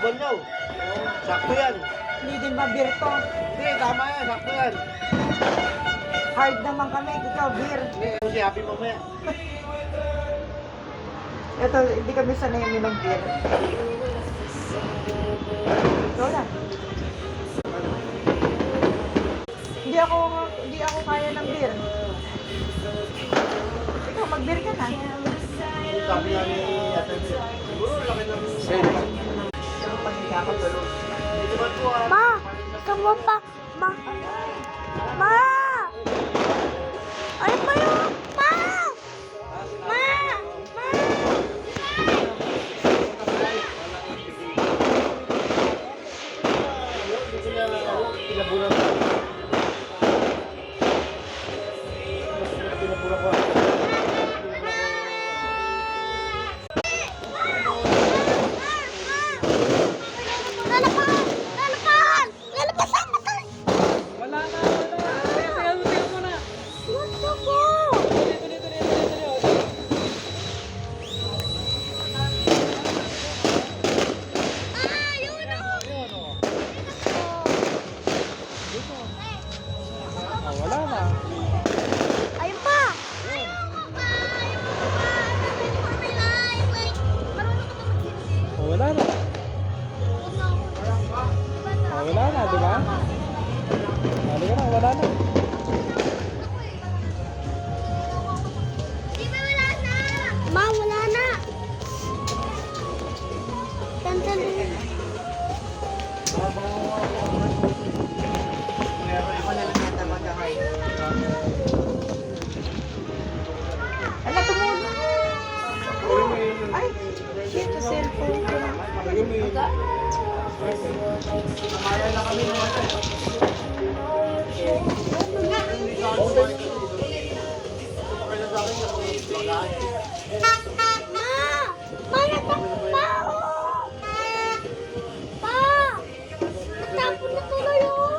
banyaw. Sakto yan. Hindi din ba beer to? Hindi, tama yan. Sakto yan. Hard naman kami, ikaw beer. Hindi, kasi happy mamaya. Ito, hindi kami sanay uminom beer. Ikaw na. Hindi ako kaya ng beer. Ikaw, mag-beer ka na. Sabi nga ni Ate Bea, siguro laki ng sale. Pero pag hindi ako tulog. Hindi naman po Ma! Kamu pa! Ma! Ma! Ano pa yun? Ma! Ma! Ma! Hindi ko na pinabulan ko. Pinabulan ko. Lalapan! Lalapan! Lalapasan na tayo! Wala na, wala. Tingnan mo na. Gusto ko! Dito. Ah! Yun o! Ayun, oh. Ah, wala na. Ayun pa! Ayoko pa! Ayoko pa! Sabi ko may live! Like, marunong ka ba mag-hindi? Oh, wala na. Huwag na ako. Diba Oh, wala na, di ba? Hali ka na, wala na. Di ba wala na? Ma, wala na! Tantan din. Ako na lang yata mag-hide. Ala, tumulong. Ay, shit, sa cellphone ko. Namaya na kami ng ate. Okay na sa akin ako mag-aaya. Ma! Ma, natakpa! Pa! Natapon na tuloy yun!